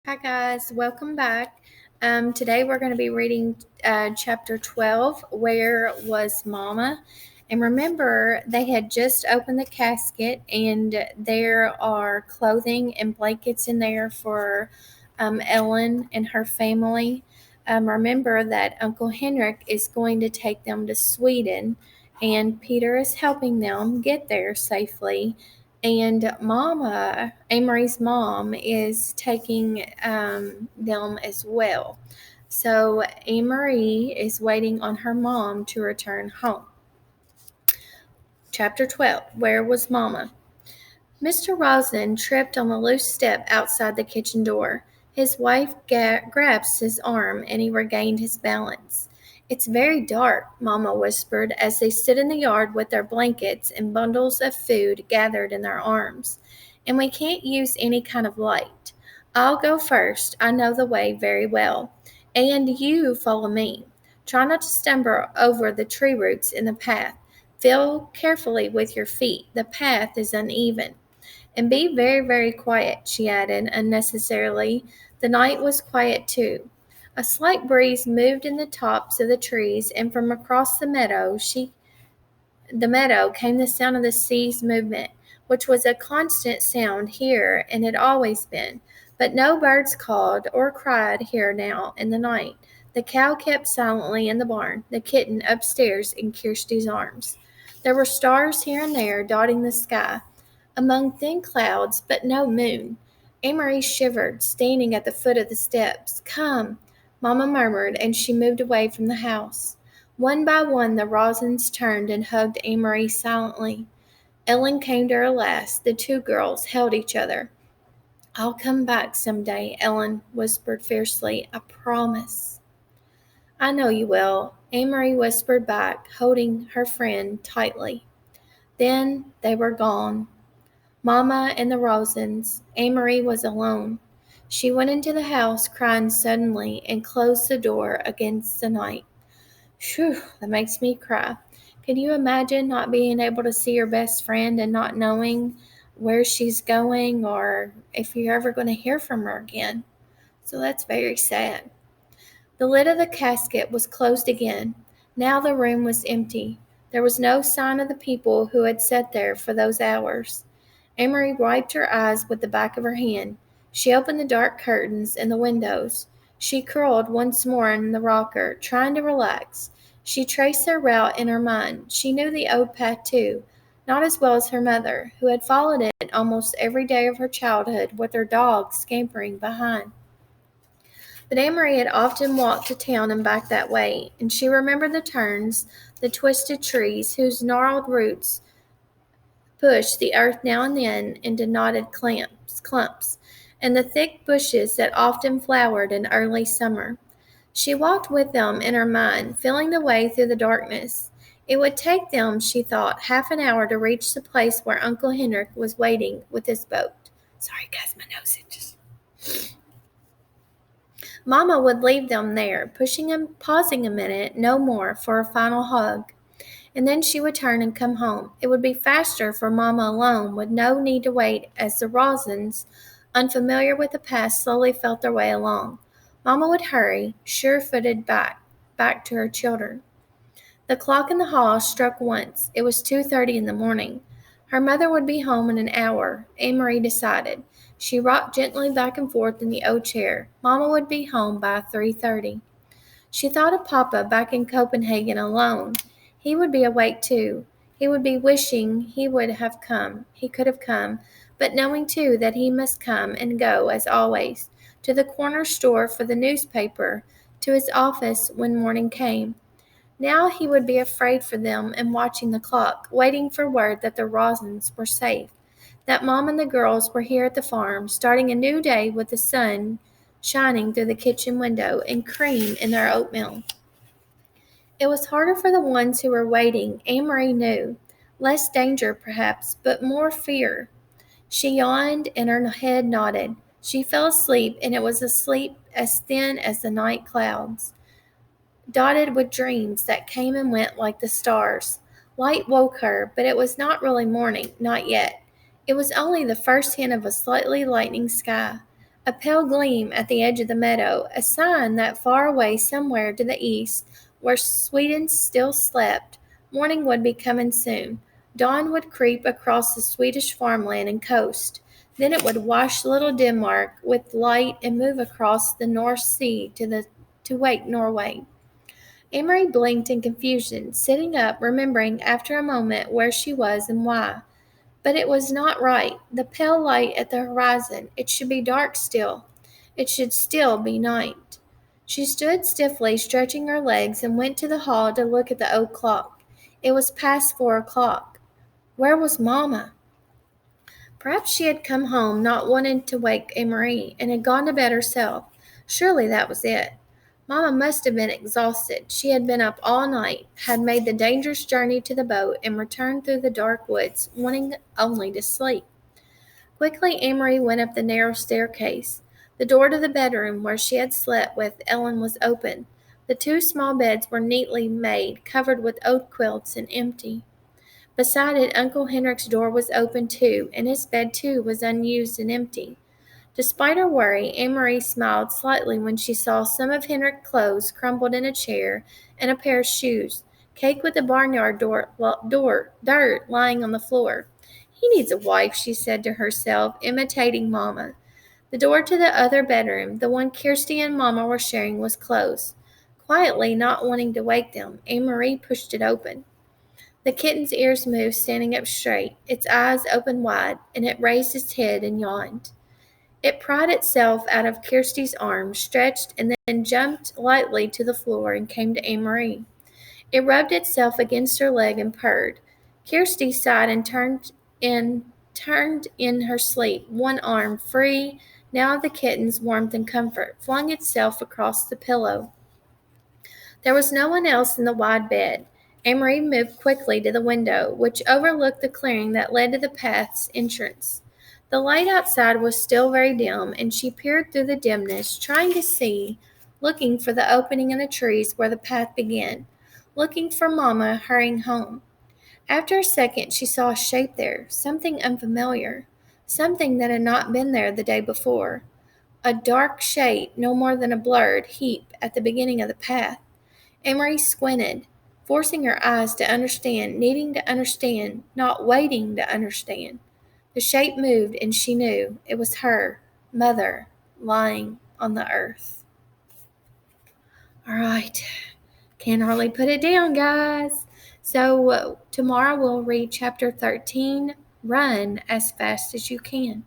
Hi, guys. Welcome back. Today we're going to be reading chapter 12, Where Was Mama? And remember, they had just opened the casket, and there are clothing and blankets in there for Ellen and her family. Remember that Uncle Henrik is going to take them to Sweden, and Peter is helping them get there safely. And Mama, Amory's mom, is taking them as well. So Amory is waiting on her mom to return home. Chapter 12. Where was Mama? Mr. Roslin tripped on the loose step outside the kitchen door. His wife grasped his arm, and he regained his balance. "It's very dark," Mama whispered as they stood in the yard with their blankets and bundles of food gathered in their arms. "And we can't use any kind of light. I'll go first. I know the way very well. And you follow me. Try not to stumble over the tree roots in the path. Feel carefully with your feet. The path is uneven. And be very, very quiet," she added unnecessarily. The night was quiet too. A slight breeze moved in the tops of the trees, and from across the meadow came the sound of the sea's movement, which was a constant sound here and had always been. But no birds called or cried here now in the night. The cow kept silently in the barn, the kitten upstairs in Kirsty's arms. There were stars here and there dotting the sky, among thin clouds, but no moon. Amory shivered, standing at the foot of the steps. "Come," Mamma murmured, and she moved away from the house. One by one the Rosens turned and hugged Amory silently. Ellen came to her last. The two girls held each other. "I'll come back some day," Ellen whispered fiercely. "I promise." "I know you will," Amory whispered back, holding her friend tightly. Then they were gone. Mamma and the Rosens. Amory was alone. She went into the house crying suddenly and closed the door against the night. "Whew, that makes me cry. Can you imagine not being able to see your best friend and not knowing where she's going or if you're ever going to hear from her again? So that's very sad." The lid of the casket was closed again. Now the room was empty. There was no sign of the people who had sat there for those hours. Amory wiped her eyes with the back of her hand. She opened the dark curtains and the windows. She curled once more in the rocker, trying to relax. She traced their route in her mind. She knew the old path too, not as well as her mother, who had followed it almost every day of her childhood with her dog scampering behind. But Amory had often walked to town and back that way, and she remembered the turns, the twisted trees whose gnarled roots pushed the earth now and then into knotted clumps, and the thick bushes that often flowered in early summer. She walked with them in her mind, feeling the way through the darkness. It would take them, she thought, half an hour to reach the place where Uncle Henrik was waiting with his boat. Sorry, guys, my nose itches. Mamma would leave them there, pausing a minute, no more, for a final hug. And then she would turn and come home. It would be faster for Mamma alone, with no need to wait as the Rosens, unfamiliar with the past, slowly felt their way along. Mamma would hurry, sure-footed back to her children. The clock in the hall struck once. It was 2:30 in the morning. Her mother would be home in an hour, Amory decided. She rocked gently back and forth in the old chair. Mamma would be home by 3:30. She thought of Papa back in Copenhagen alone. He would be awake too. He would be wishing he could have come, but knowing too that he must come and go as always, to the corner store for the newspaper, to his office when morning came. Now he would be afraid for them and watching the clock, waiting for word that the Rosens were safe, that Mom and the girls were here at the farm, starting a new day with the sun shining through the kitchen window and cream in their oatmeal. It was harder for the ones who were waiting, Amory knew. Less danger, perhaps, but more fear. She yawned and her head nodded. She fell asleep, and it was a sleep as thin as the night clouds, dotted with dreams that came and went like the stars. Light woke her, but it was not really morning, not yet. It was only the first hint of a slightly lightening sky. A pale gleam at the edge of the meadow, a sign that far away somewhere to the east, where Sweden still slept, morning would be coming soon. Dawn would creep across the Swedish farmland and coast. Then it would wash little Denmark with light and move across the North Sea to wake Norway. Amory blinked in confusion, sitting up, remembering after a moment where she was and why. But it was not right. The pale light at the horizon. It should be dark still. It should still be night. She stood stiffly, stretching her legs, and went to the hall to look at the oak clock. It was past 4 o'clock. Where was Mamma? Perhaps she had come home not wanting to wake Amory, and had gone to bed herself. Surely that was it. Mamma must have been exhausted. She had been up all night, had made the dangerous journey to the boat, and returned through the dark woods, wanting only to sleep. Quickly Amory went up the narrow staircase. The door to the bedroom where she had slept with Ellen was open. The two small beds were neatly made, covered with oat quilts, and empty. Beside it, Uncle Henrik's door was open too, and his bed too was unused and empty. Despite her worry, Amory smiled slightly when she saw some of Henrik's clothes crumpled in a chair and a pair of shoes, caked with the barnyard dirt lying on the floor. He needs a wife, she said to herself, imitating Mamma. The door to the other bedroom, the one Kirsty and Mamma were sharing, was closed. Quietly, not wanting to wake them, Amory pushed it open. The kitten's ears moved, standing up straight. Its eyes opened wide, and it raised its head and yawned. It pried itself out of Kirsty's arms, stretched, and then jumped lightly to the floor and came to Amory. It rubbed itself against her leg and purred. Kirsty sighed and turned in her sleep, one arm free now of the kitten's warmth and comfort, flung itself across the pillow. There was no one else in the wide bed. Amory moved quickly to the window, which overlooked the clearing that led to the path's entrance. The light outside was still very dim, and she peered through the dimness, trying to see, looking for the opening in the trees where the path began, looking for Mamma hurrying home. After a second, she saw a shape there, something unfamiliar, something that had not been there the day before. A dark shade, no more than a blurred heap at the beginning of the path. Amory squinted, forcing her eyes to understand, needing to understand, not waiting to understand. The shape moved, and she knew it was her, Mother, lying on the earth. All right, can't hardly put it down, guys. So tomorrow we'll read chapter 13, Run as Fast as You Can.